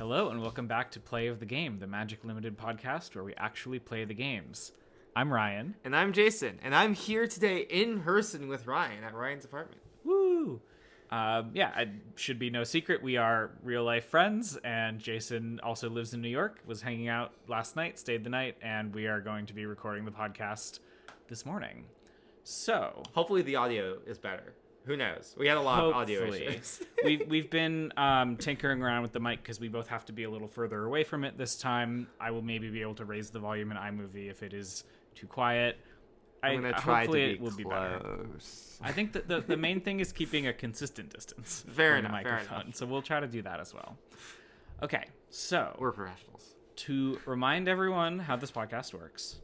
Hello and welcome back to Play of the Game, the MTG Limited podcast where we actually play the games. I'm Ryan. And I'm Jason, and I'm here today in person with Ryan at Ryan's apartment. Woo! It should be no secret, we are real-life friends, and Jason also lives in New York, was hanging out last night, stayed the night, and we are going to be recording the podcast this morning. So... hopefully the audio is better. Who knows? We had a lot of audio issues. We've been tinkering around with the mic because we both have to be a little further away from it this time. I will maybe be able to raise the volume in iMovie if it is too quiet. I'm going to try to be close. Be better. I think that the main thing is keeping a consistent distance fair from enough, the microphone. fair enough. So we'll try to do that as well. Okay, so we're professionals. To remind everyone how this podcast works,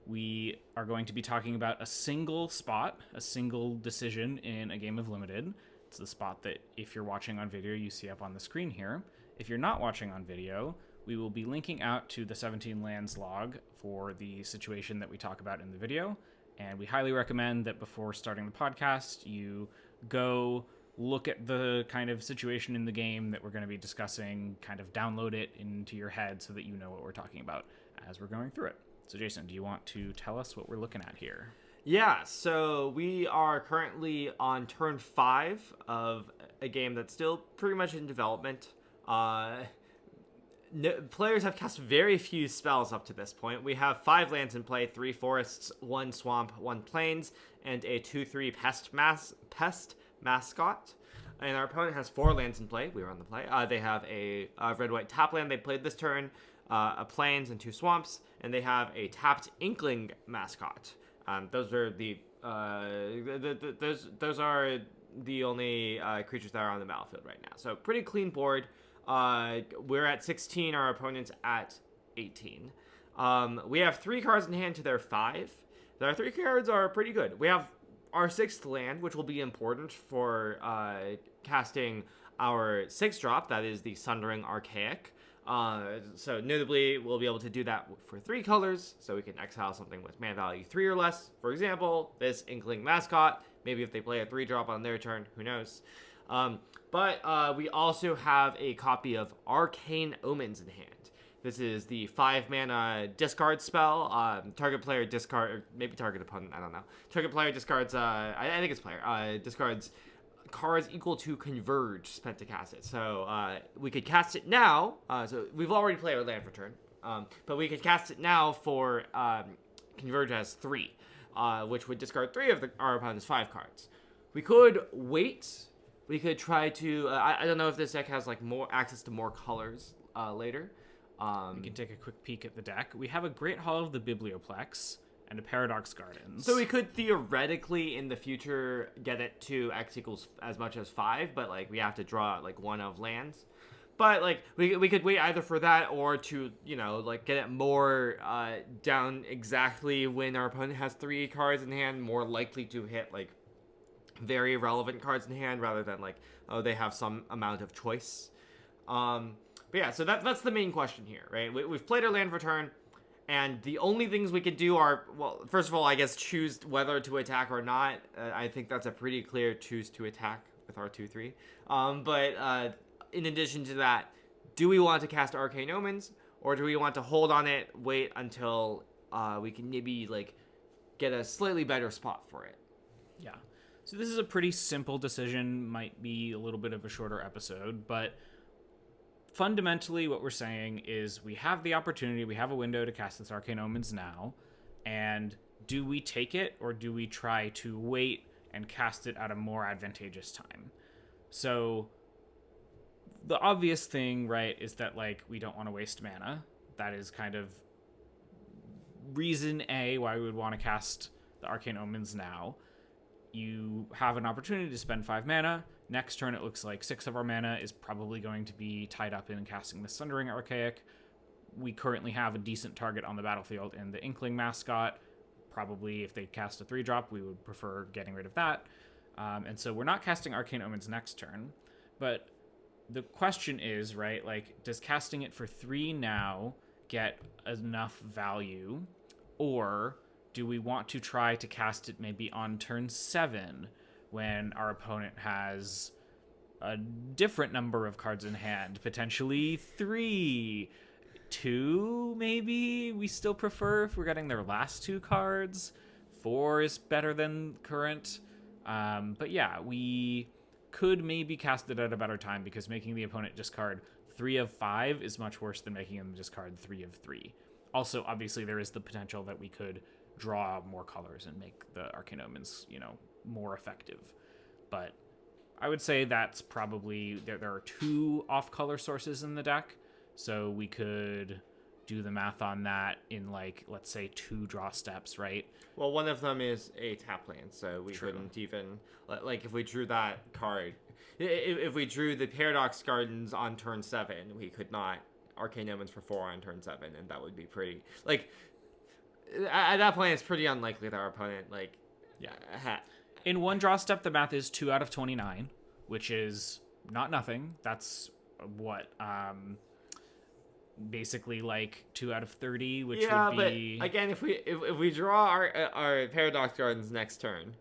we are going to be talking about a single spot, a single decision in a game of Limited. It's the spot that, if you're watching on video, you see up on the screen here. If you're not watching on video, we will be linking out to the 17 lands log for the situation that we talk about in the video. And we highly recommend that before starting the podcast, you go look at the kind of situation in the game that we're going to be discussing, kind of download it into your head so that you know what we're talking about as we're going through it. So Jason, do you want to tell us what we're looking at here? Yeah, so we are currently on turn 5 of a game that's still pretty much in development. Players have cast very few spells up to this point. We have 5 lands in play, 3 forests, 1 swamp, 1 plains, and a 2/3 pest mascot. And our opponent has 4 lands in play. We were on the play. They have a red-white tap land they played this turn, a plains and 2 swamps, and they have a tapped inkling mascot. Those are the only creatures that are on the battlefield right now. So pretty clean board. We're at 16. Our opponent's at 18. We have 3 cards in hand to their 5. Our 3 cards are pretty good. We have our 6th land, which will be important for casting our 6-drop. That is the Sundering Archaic. So notably, we'll be able to do that for 3 colors, so we can exile something with mana value 3 or less. For example, this Inkling Mascot. Maybe if they play a 3-drop on their turn, who knows. But we also have a copy of Arcane Omens in hand. This is the 5-mana discard spell. Target player discard, or maybe target opponent, I don't know. Target player discards, I think it's player, discards cards equal to Converge spent to cast it. So we could cast it now. So we've already played our land for turn. But we could cast it now for Converge as 3, which would discard 3 of our opponent's 5 cards. We could wait. We could try to... I don't know if this deck has like more access to more colors later. We can take a quick peek at the deck. We have a Great Hall of the Biblioplex and a Paradox Gardens. So we could theoretically in the future get it to X equals as much as 5, but like we have to draw like 1 of lands. But like we could wait either for that or to, like get it more down exactly when our opponent has 3 cards in hand, more likely to hit like very relevant cards in hand rather than like, oh, they have some amount of choice. But yeah, so that's the main question here, right? We've played our land for turn. And the only things we could do are, well, first of all, I guess choose whether to attack or not. I think that's a pretty clear choose to attack with our 2/3. But in addition to that, do we want to cast Arcane Omens, or do we want to hold on it, wait until we can maybe like get a slightly better spot for it? Yeah. So this is a pretty simple decision. Might be a little bit of a shorter episode, but fundamentally, what we're saying is we have the opportunity, we have a window to cast this Arcane Omens now, and do we take it, or do we try to wait and cast it at a more advantageous time? So, the obvious thing, right, is that, like, we don't want to waste mana. That is kind of reason A why we would want to cast the Arcane Omens now. You have an opportunity to spend 5 mana. Next turn, it looks like 6 of our mana is probably going to be tied up in casting the Sundering Archaic. We currently have a decent target on the battlefield in the Inkling Mascot. Probably, if they cast a 3-drop, we would prefer getting rid of that. And so we're not casting Arcane Omens next turn. But the question is, right, like, does casting it for 3 now get enough value? Or do we want to try to cast it maybe on turn 7 when our opponent has a different number of cards in hand, potentially 3, 2 maybe. We still prefer if we're getting their last 2 cards. 4 is better than current. But yeah, we could maybe cast it at a better time, because making the opponent discard 3 of 5 is much worse than making them discard 3 of 3. Also, obviously, there is the potential that we could draw more colors and make the Arcane Omens, more effective. But I would say that's probably... There are 2 off-color sources in the deck, so we could do the math on that in, let's say 2 draw steps, right? Well, one of them is a tap land, so we couldn't even... if we drew that card... If we drew the Paradox Gardens on turn 7, we could not Arcane Omens for 4 on turn 7, and that would be pretty... at that point, it's pretty unlikely that our opponent, In 1 draw step, the math is 2 out of 29, which is not nothing. That's what... basically 2 out of 30, which would be... but again, if we draw our Paradox Gardens next turn,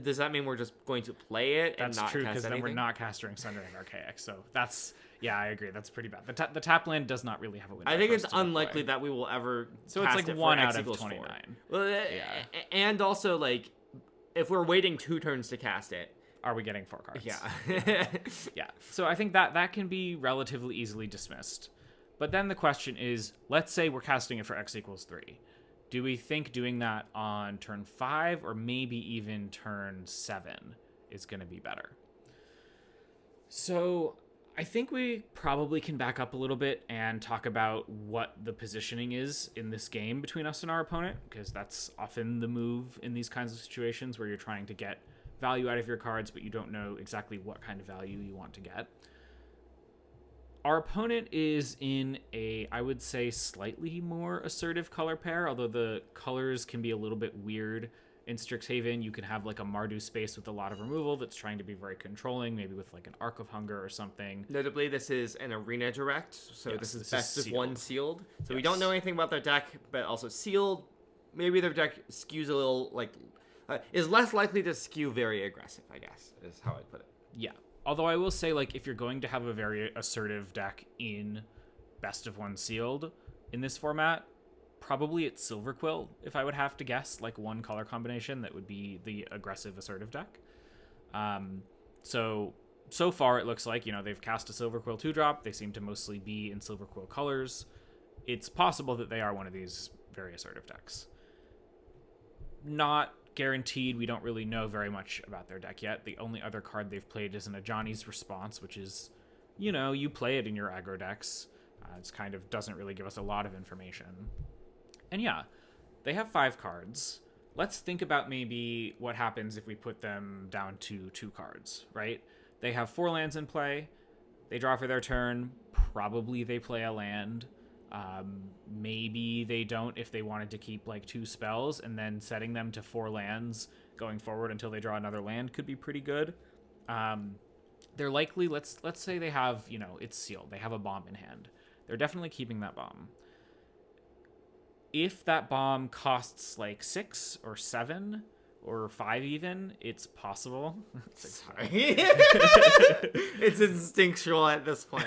does that mean we're just going to play it and not That's true, cast because then we're anything? not casting Sundering Archaic, so that's... Yeah, I agree. That's pretty bad. The tap land does not really have a window. I think for it's us to unlikely play. that we will ever So cast it's it 1 for out X of equals 29. 4. Well, Yeah. And also, if we're waiting 2 turns to cast it... Are we getting 4 cards? Yeah. Yeah. So I think that can be relatively easily dismissed. But then the question is, let's say we're casting it for X equals 3. Do we think doing that on turn 5 or maybe even turn 7 is going to be better? So I think we probably can back up a little bit and talk about what the positioning is in this game between us and our opponent, because that's often the move in these kinds of situations where you're trying to get value out of your cards, but you don't know exactly what kind of value you want to get. Our opponent is in a, I would say, slightly more assertive color pair, although the colors can be a little bit weird. In Strixhaven, you can have a Mardu space with a lot of removal that's trying to be very controlling, maybe with an Arc of Hunger or something. Notably, this is an Arena Direct, so Yes, this is this best is of 1 sealed. So we Yes. don't know anything about their deck, but also sealed. Maybe their deck skews a little, is less likely to skew very aggressive, I guess, is how I'd put it. Yeah. Although I will say, if you're going to have a very assertive deck in best of 1 sealed in this format, probably it's Silver Quill, if I would have to guess, 1 color combination that would be the aggressive assertive deck. So far it looks like, they've cast a Silver Quill 2-drop. They seem to mostly be in Silver Quill colors. It's possible that they are one of these very assertive decks. Not guaranteed. We don't really know very much about their deck yet. The only other card they've played is an Ajani's Response, which is, you play it in your aggro decks. It kind of doesn't really give us a lot of information. And yeah, they have 5 cards. Let's think about maybe what happens if we put them down to 2 cards, right? They have 4 lands in play. They draw for their turn. Probably they play a land. Maybe they don't if they wanted to keep 2 spells, and then setting them to 4 lands going forward until they draw another land could be pretty good. They're likely, let's say they have, it's sealed. They have a bomb in hand. They're definitely keeping that bomb. If that bomb costs 6 or 7 or 5 even, it's possible. Sorry. It's instinctual at this point.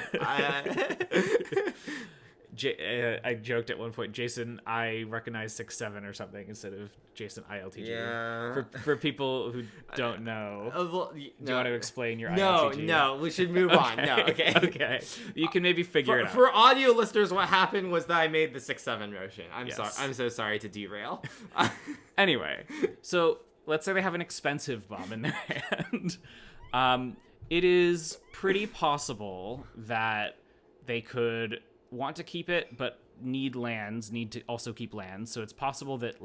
I joked at one point, Jason, I recognize 6-7 or something instead of JasonILTG. Yeah. For people who don't know, do you want to explain your ILTG? No, we should move on. No, okay. Okay. You can maybe figure it out. For audio listeners, what happened was that I made the 6-7 motion. I'm sorry. I'm so sorry to derail. Anyway, so let's say they have an expensive bomb in their hand. It is pretty possible that they could want to keep it, but need to also keep lands. So it's possible that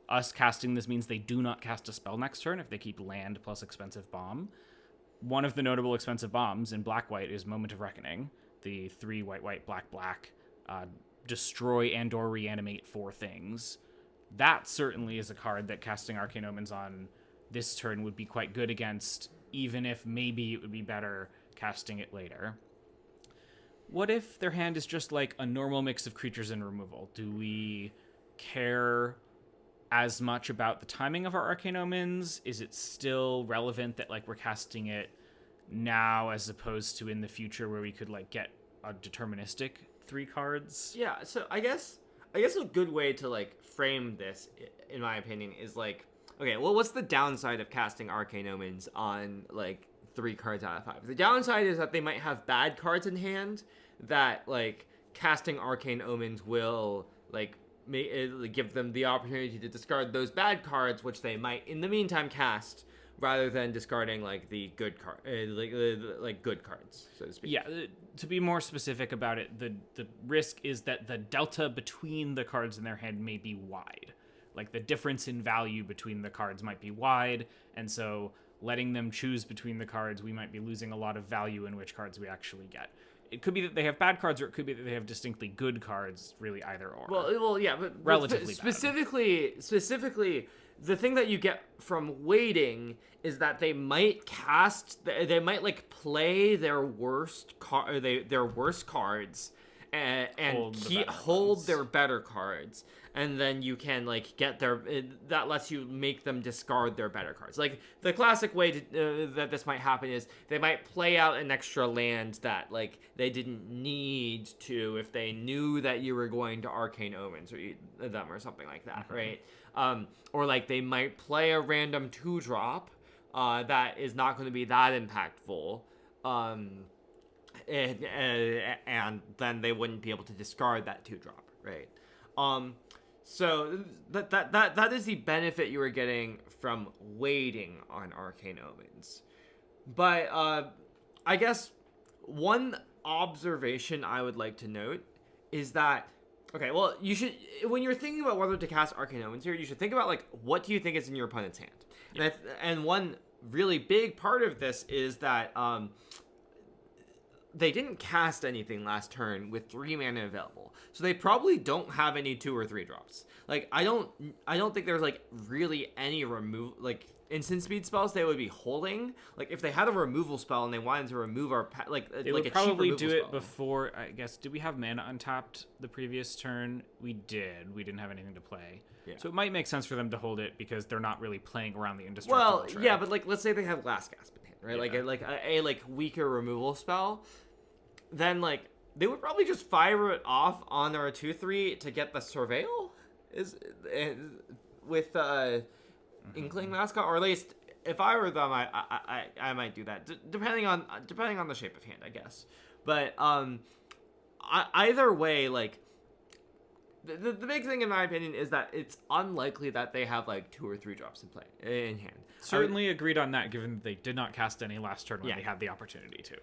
us casting this means they do not cast a spell next turn if they keep land plus expensive bomb. One of the notable expensive bombs in black-white is Moment of Reckoning, the 3 white-white black-black destroy and or reanimate 4 things. That certainly is a card that casting Arcane Omens on this turn would be quite good against, even if maybe it would be better casting it later. What if their hand is just a normal mix of creatures and removal? Do we care as much about the timing of our Arcane Omens? Is it still relevant that we're casting it now as opposed to in the future where we could like get a deterministic 3 cards. Yeah, so I guess a good way to like frame this, in my opinion, is like, okay, well, what's the downside of casting Arcane Omens on like 3 cards out of 5? The downside is that they might have bad cards in hand that like casting Arcane Omens will like give them the opportunity to discard those bad cards, which they might in the meantime cast, rather than discarding like the good card, like good cards, so to speak. Yeah, to be more specific about it, the risk is that the delta between the cards in their hand may be wide. Like the difference in value between the cards might be wide, and so letting them choose between the cards, we might be losing a lot of value in which cards we actually get. It could be that they have bad cards, or it could be that they have distinctly good cards. Really, either or. Well, yeah, but relatively specifically, the thing that you get from waiting is that they might like play their worst cards and hold their better cards, and then you can like get that lets you make them discard their better cards. Like the classic way that this might happen is they might play out an extra land that like they didn't need to if they knew that you were going to Arcane Omens or them or something like that, right? Or like they might play a random 2-drop that is not going to be that impactful. And then they wouldn't be able to discard that 2-drop, right? So that is the benefit you are getting from waiting on Arcane Omens. But I guess one observation I would like to note is that, okay, well, you should, when you're thinking about whether to cast Arcane Omens here, you should think about like, what do you think is in your opponent's hand? Yeah. And one really big part of this is that they didn't cast anything last turn with 3 mana available, so they probably don't have any 2 or 3 drops. Like I don't think there's like really any instant speed spells they would be holding. Like if they had a removal spell and they wanted to remove our they would probably do it before. I guess, did we have mana untapped the previous turn? We did. We didn't have anything to play. Yeah. So it might make sense for them to hold it because they're not really playing around the indestructible trade. Yeah, but like let's say they have Last Gasp in hand, right? Yeah. Like a weaker removal spell, then like they would probably just fire it off on our 2/3 to get the Surveil with Inkling Mascot, or at least if I were them, I might do that, depending on the shape of hand, I guess. But either way, like the big thing in my opinion is that it's unlikely that they have like 2 or 3 drops in hand. Certainly agreed on that, given that they did not cast any last turn when they had the opportunity to.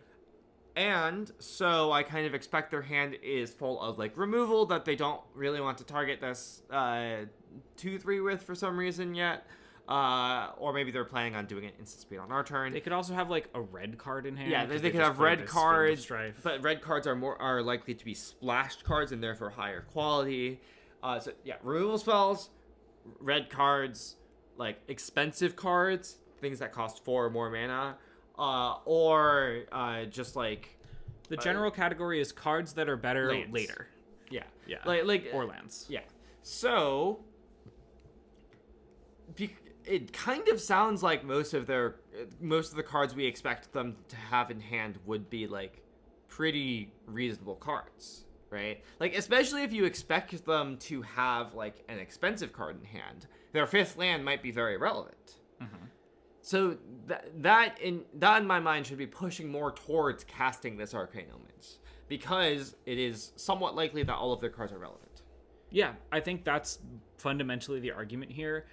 And so I kind of expect their hand is full of like removal that they don't really want to target this 2/3 with for some reason yet. Or maybe they're planning on doing it instant speed on our turn. They could also have like a red card in hand. Yeah, they could have red cards, but red cards are likely to be splashed cards and therefore higher quality. So yeah, removal spells, red cards, like expensive cards, things that cost 4 or more mana. Or just like the general category is cards that are better lands. Later. Yeah, like or lands. Yeah. So it kind of sounds like most of the cards we expect them to have in hand would be like pretty reasonable cards, right? Like especially if you expect them to have like an expensive card in hand, their 5th land might be very relevant. Mm-hmm. So that in my mind should be pushing more towards casting this Arcane Omens, because it is somewhat likely that all of their cards are relevant. Yeah, I think that's fundamentally the argument here.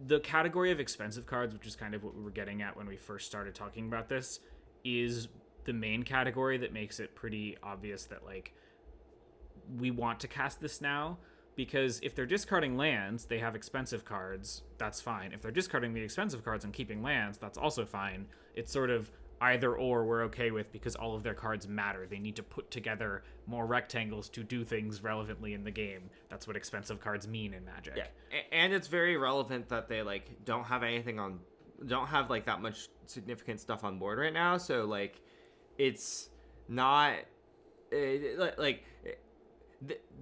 The category of expensive cards, which is kind of what we were getting at when we first started talking about this, is the main category that makes it pretty obvious that like we want to cast this now. Because if they're discarding lands, they have expensive cards, that's fine. If they're discarding the expensive cards and keeping lands, that's also fine. It's sort of either or we're okay with, because all of their cards matter. They need to put together more rectangles to do things relevantly in the game. That's what expensive cards mean in Magic. Yeah, and it's very relevant that they like don't have like that much significant stuff on board right now. So like, it's not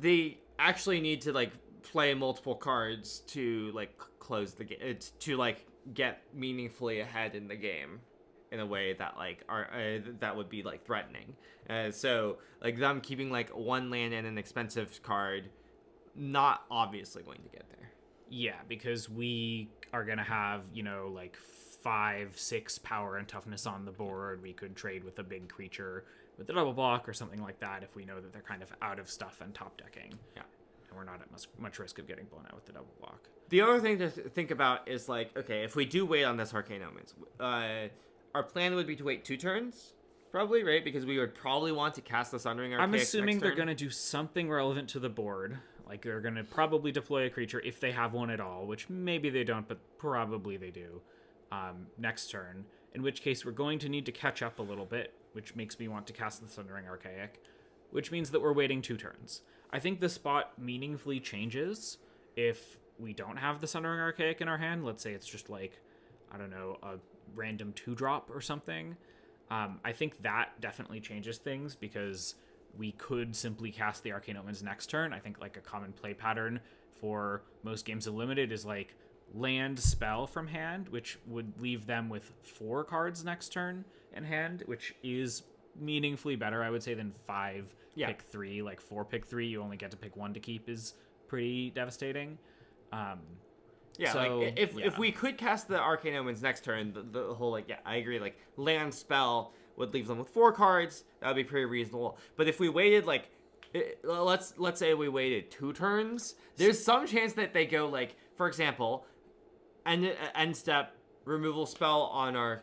they actually need to like play multiple cards to like close the game, to like get meaningfully ahead in the game. in a way that like are that would be like threatening. So like them keeping like one land and an expensive card, not obviously going to get there. Yeah, because we are going to have, like 5-6 power and toughness on the board. We could trade with a big creature with a double block or something like that if we know that they're kind of out of stuff and top decking. Yeah. And we're not at much risk of getting blown out with the double block. The other thing to think about is like, okay, if we do wait on this Arcane Omens, our plan would be to wait 2 turns, probably, right? Because we would probably want to cast the Sundering Archaic. I'm assuming next they're turn. going to do something relevant to the board. Like, they're going to probably deploy a creature if they have one at all, which maybe they don't, but probably they do, next turn. In which case, we're going to need to catch up a little bit, which makes me want to cast the Sundering Archaic, which means that we're waiting 2 turns. I think the spot meaningfully changes if we don't have the Sundering Archaic in our hand. Let's say it's just like, I don't know, a random 2-drop or something. I think that definitely changes things because we could simply cast the Arcane Omens next turn. I think like a common play pattern for most games of Limited is like land spell from hand, which would leave them with 4 cards next turn in hand, which is meaningfully better, I would say, than 5 pick 3. Like 4 pick 3, you only get to pick 1 to keep is pretty devastating. If we could cast the Arcane Omens next turn, the whole I agree, like land spell would leave them with 4 cards. That would be pretty reasonable. But if we waited let's say we waited 2 turns, there's some chance that they go like, for example, end step removal spell on our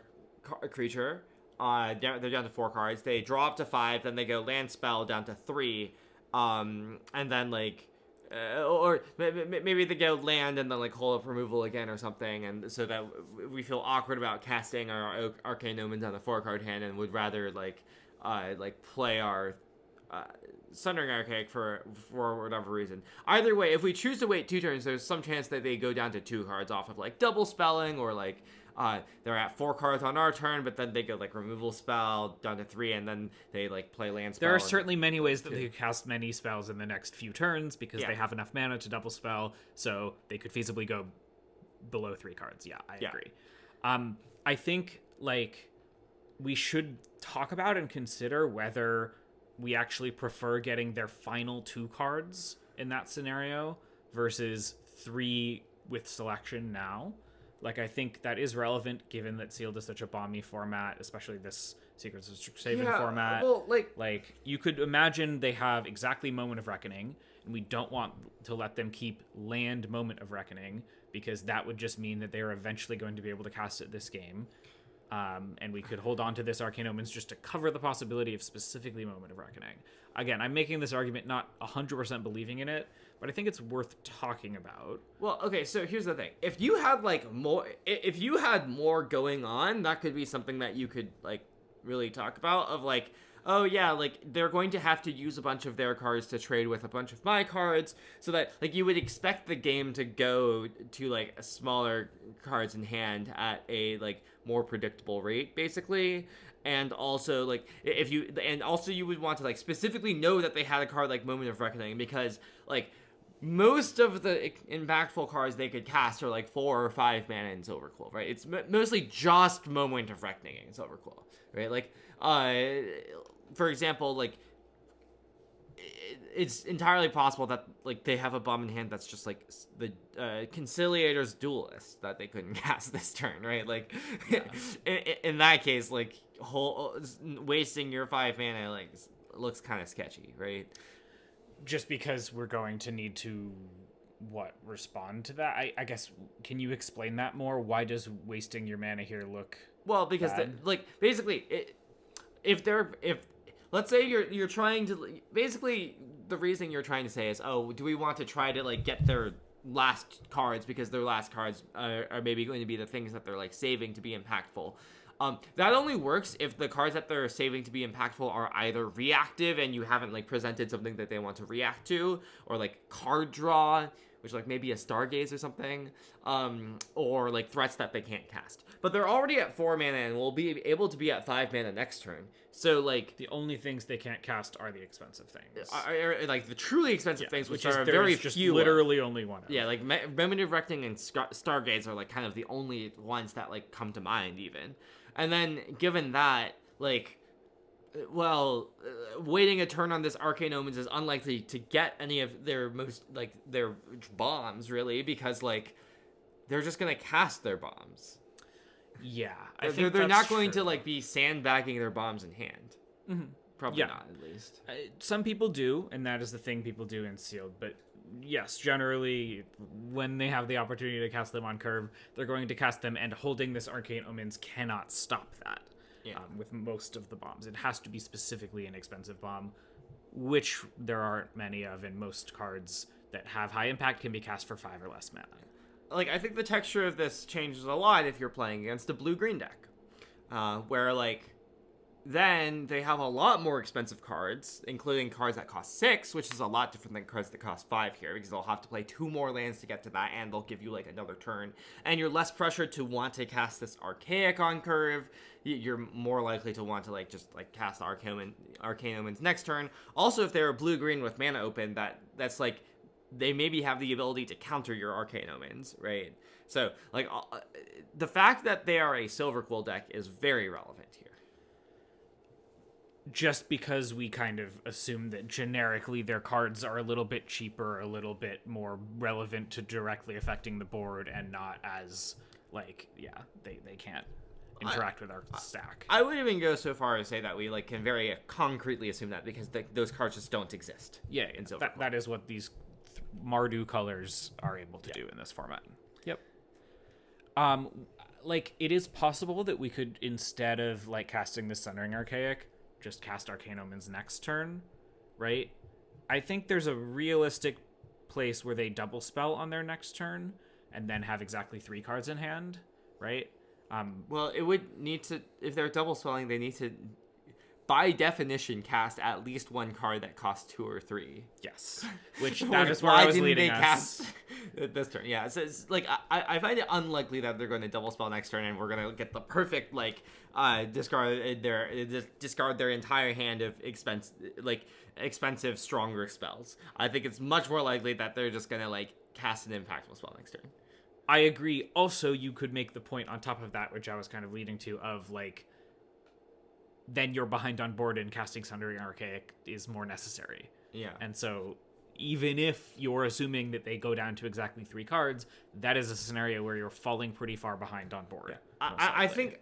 creature. They're down to 4 cards. They draw up to 5, then they go land spell down to 3, and then like. Or maybe they go land and then like hold up removal again or something, and so that we feel awkward about casting our Arcane Omens on the 4-card hand and would rather like play our Sundering Archaic for whatever reason. Either way, if we choose to wait 2 turns, there's some chance that they go down to 2 cards off of like double spelling, or like they're at 4 cards on our turn, but then they go like removal spell down to 3, and then they like play land spell. There are certainly many ways that they could cast many spells in the next few turns because they have enough mana to double spell, so they could feasibly go below 3 cards. Yeah, I agree. I think like we should talk about and consider whether we actually prefer getting their final 2 cards in that scenario versus 3 with selection now. Like, I think that is relevant given that Sealed is such a bomby format, especially this Secrets of Strixhaven format. Well, like, you could imagine they have exactly Moment of Reckoning, and we don't want to let them keep land Moment of Reckoning, because that would just mean that they're eventually going to be able to cast it this game. And we could hold on to this Arcane Omens just to cover the possibility of specifically Moment of Reckoning. Again, I'm making this argument not 100% believing in it, but I think it's worth talking about. Well, okay, so here's the thing. If you had if you had more going on, that could be something that you could like really talk about, of like, oh yeah, like they're going to have to use a bunch of their cards to trade with a bunch of my cards, so that like you would expect the game to go to like a smaller cards in hand at a like more predictable rate, basically. And also like you would want to like specifically know that they had a card like Moment of Reckoning, because like most of the impactful cards they could cast are like 4 or 5 mana in Silverquill, right? It's mostly just Moment of Reckoning in Silverquill, right? Like for example, like it's entirely possible that like they have a bomb in hand that's just like the Conciliator's Duelist that they couldn't cast this turn, right? Like in that case, like wasting your 5 mana like looks kind of sketchy, right? Just because we're going to need to respond to that. I guess, can you explain that more? Why does wasting your mana here look because bad? Basically if let's say you're trying to, basically the reason you're trying to say is, oh, do we want to try to like get their last cards, because their last cards are maybe going to be the things that they're like saving to be impactful. That only works if the cards that they're saving to be impactful are either reactive and you haven't like presented something that they want to react to, or like card draw, which like maybe a Stargaze or something, or like threats that they can't cast. But they're already at 4 mana and will be able to be at 5 mana next turn. So like the only things they can't cast are the expensive things, are like the truly expensive things, which are very just few. Literally only one. Yeah, like Moment of Reckoning and Stargaze are like kind of the only ones that like come to mind even. And then given that, like, well, waiting a turn on this Arcane Omens is unlikely to get any of their their bombs, really, because, like, they're just going to cast their bombs. Yeah. They're not going to, like, be sandbagging their bombs in hand. Mm-hmm. Probably not, at least. Some people do, and that is the thing people do in Sealed. But yes, generally, when they have the opportunity to cast them on curve, they're going to cast them, and holding this Arcane Omens cannot stop that. Yeah. With most of the bombs. It has to be specifically an expensive bomb, which there aren't many of, and most cards that have high impact can be cast for 5 or less mana. Like, I think the texture of this changes a lot if you're playing against a blue-green deck, where, like, then they have a lot more expensive cards, including cards that cost 6, which is a lot different than cards that cost 5 here, because they'll have to play 2 more lands to get to that, and they'll give you, like, another turn. And you're less pressured to want to cast this Archaic on curve. You're more likely to want to, like, just, like, cast Arcane Omens next turn. Also, if they're blue-green with mana open, that's, like, they maybe have the ability to counter your Arcane Omens, right? So, like, the fact that they are a Silver Quill deck is very relevant here. Just because we kind of assume that generically their cards are a little bit cheaper, a little bit more relevant to directly affecting the board, and not as, like, they can't interact with our stack. I would even go so far as say that we, like, can very concretely assume that, because those cards just don't exist. Yeah, in Silver Quill. That is what these Mardu colors are able to do in this format. Yep. Like, it is possible that we could, instead of, like, casting the Sundering Archaic, just cast Arcane Omens next turn, right? I think there's a realistic place where they double spell on their next turn and then have exactly 3 cards in hand, right? Well, it would need to, if they're double spelling, they need to, by definition, cast at least 1 card that costs 2 or 3. Yes, which that is where I was leading us. Cast this turn? Yeah, so it's like I find it unlikely that they're going to double spell next turn, and we're going to get the perfect, like, discard their entire hand of expensive stronger spells. I think it's much more likely that they're just going to, like, cast an impactful spell next turn. I agree. Also, you could make the point on top of that, which I was kind of leading to, of, like, then you're behind on board and casting Sundering Archaic is more necessary. Yeah. And so even if you're assuming that they go down to exactly 3 cards, that is a scenario where you're falling pretty far behind on board. Yeah. I think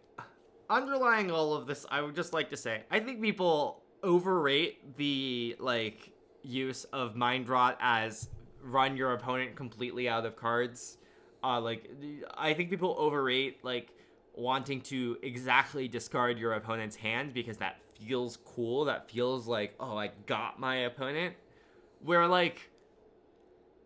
underlying all of this, I would just like to say, I think people overrate the, like, use of Mind Rot as run your opponent completely out of cards. Like, I think people overrate, like, wanting to exactly discard your opponent's hand, because that feels cool. That feels like, oh, I got my opponent. Where, like,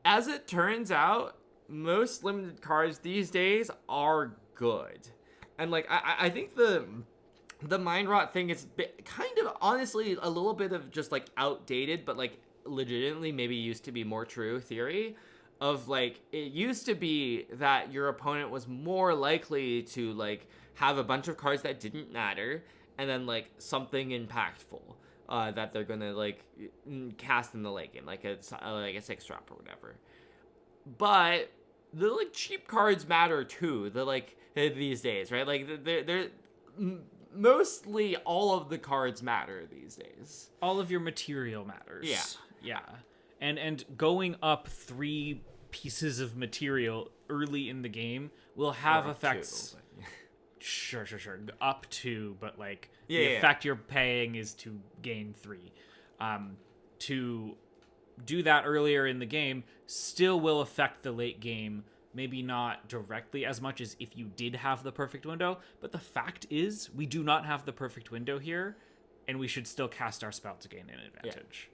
as it turns out, most limited cards these days are good. And, like, I think the Mind Rot thing is kind of, honestly, a little bit of just, like, outdated, but, like, legitimately maybe used to be more true theory. Of, like, it used to be that your opponent was more likely to, like, have a bunch of cards that didn't matter, and then, like, something impactful that they're gonna, like, cast in the late game, like a 6-drop or whatever. But the, like, cheap cards matter too. The, like, these days, right? Like, they're mostly all of the cards matter these days. All of your material matters. Yeah. And going up 3 pieces of material early in the game will have effects. 2, Sure. Up 2, but, like, the effect you're paying is to gain 3. To do that earlier in the game still will affect the late game. Maybe not directly as much as if you did have the perfect window, but the fact is we do not have the perfect window here, and we should still cast our spell to gain an advantage.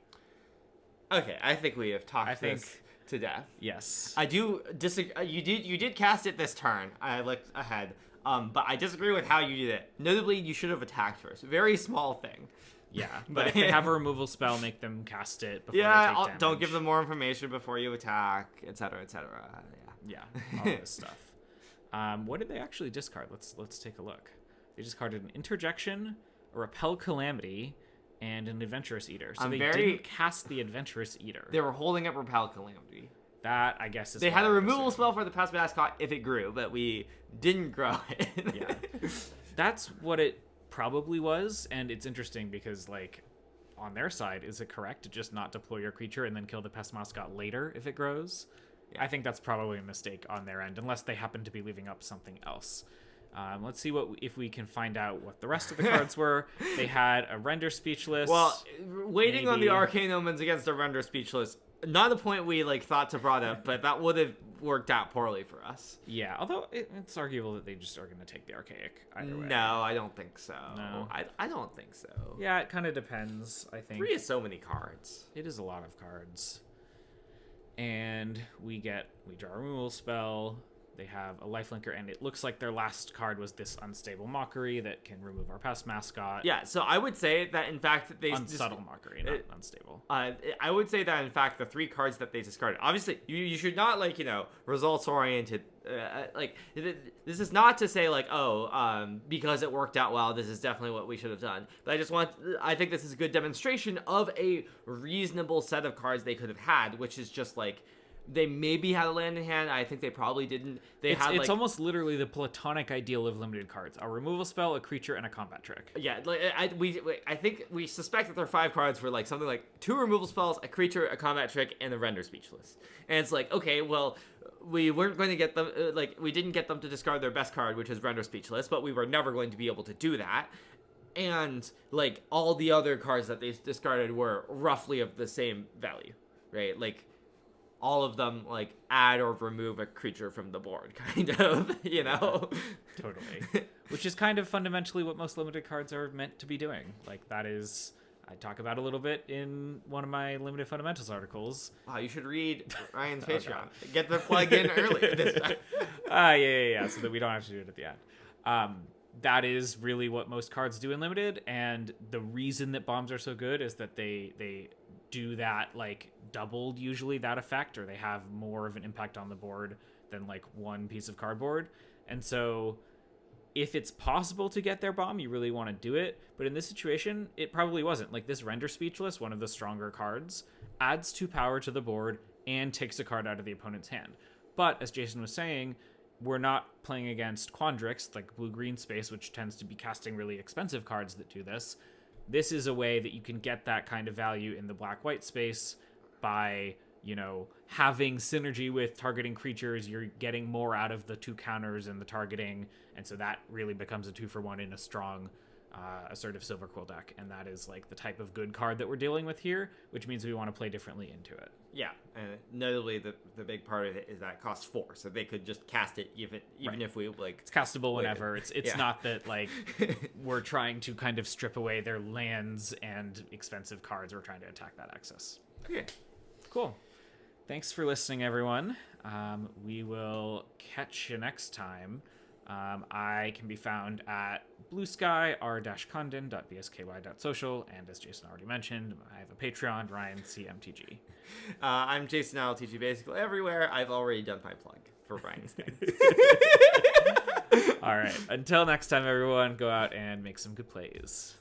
Yeah. Okay, I think we have talked this to death. Yes. I do disagree. You did cast it this turn. I looked ahead. But I disagree with how you did it. Notably, you should have attacked first. Very small thing. Yeah, but if they have a removal spell, make them cast it before they take damage. Don't give them more information before you attack, etc., etc. Yeah, all this stuff. What did they actually discard? Let's take a look. They discarded an Interjection, a Repel Calamity, and an Adventurous Eater. So didn't cast the Adventurous Eater. They were holding up Repel Calamity. That, I guess, is they had a removal spell for the Past Mascot if it grew, but we didn't grow it. Yeah. That's what it probably was, and it's interesting because, like, on their side, is it correct to just not deploy your creature and then kill the pest mascot later if it grows? Yeah. I think that's probably a mistake on their end, unless they happen to be leaving up something else. Let's see if we can find out what the rest of the cards were. They had a Render Speechless. Well, waiting on the Arcane Omens against a Render Speechless, not a point we like thought to brought up, but that would have worked out poorly for us. Yeah, although it's arguable that they just are going to take the Archaic either way. No, I don't think so. No. I don't think so. Yeah, it kind of depends, I think. 3 is so many cards. It is a lot of cards. And we draw a removal spell. They have a lifelinker, and it looks like their last card was this Unstable Mockery that can remove our pest mascot. Yeah, so I would say that, in fact, they... Unsubtle Mockery, not unstable. I would say that, in fact, the 3 cards that they discarded... Obviously, you should not, like, results-oriented... this is not to say, like, because it worked out well, this is definitely what we should have done. But I think this is a good demonstration of a reasonable set of cards they could have had, which is just, like... They maybe had a land in hand. I think they probably didn't. It's almost literally the platonic ideal of limited cards: a removal spell, a creature, and a combat trick. Yeah, like I think we suspect that their 5 cards were like something like 2 removal spells, a creature, a combat trick, and a Render Speechless. And it's like, okay, well, we weren't going to get them. We didn't get them to discard their best card, which is Render Speechless, but we were never going to be able to do that. And like all the other cards that they discarded were roughly of the same value, right? Like. All of them, like, add or remove a creature from the board, kind of, Totally. Which is kind of fundamentally what most limited cards are meant to be doing. Like, that is... I talk about a little bit in one of my Limited Fundamentals articles. Wow, you should read Ryan's Patreon. Get the plug in early this time. Yeah, so that we don't have to do it at the end. That is really what most cards do in Limited, and the reason that bombs are so good is that they do that, like, doubled usually that effect, or they have more of an impact on the board than like one piece of cardboard. And so if it's possible to get their bomb, you really want to do it. But in this situation, it probably wasn't. Like, this Render Speechless, one of the stronger cards, adds 2 power to the board and takes a card out of the opponent's hand. But as Jason was saying, we're not playing against Quandrix, like blue-green space, which tends to be casting really expensive cards that do this. This is a way that you can get that kind of value in the black-white space by, having synergy with targeting creatures. You're getting more out of the 2 counters and the targeting, and so that really becomes a 2-for-1 in a strong, assertive Silver Quill deck, and that is, like, the type of good card that we're dealing with here, which means we want to play differently into it. Yeah, and notably, the big part of it is that it costs 4, so they could just cast it even right. If we, like... It's castable whenever. It's not that, like, we're trying to kind of strip away their lands and expensive cards. We're trying to attack that excess. Okay. Cool. Thanks for listening, everyone. We will catch you next time. I can be found at bluesky r-condon.bsky.social, and as Jason already mentioned, I have a Patreon, Ryan C MTG. I'm JasonILTG basically everywhere. I've already done my plug for Ryan's thing. All right. Until next time, everyone, go out and make some good plays.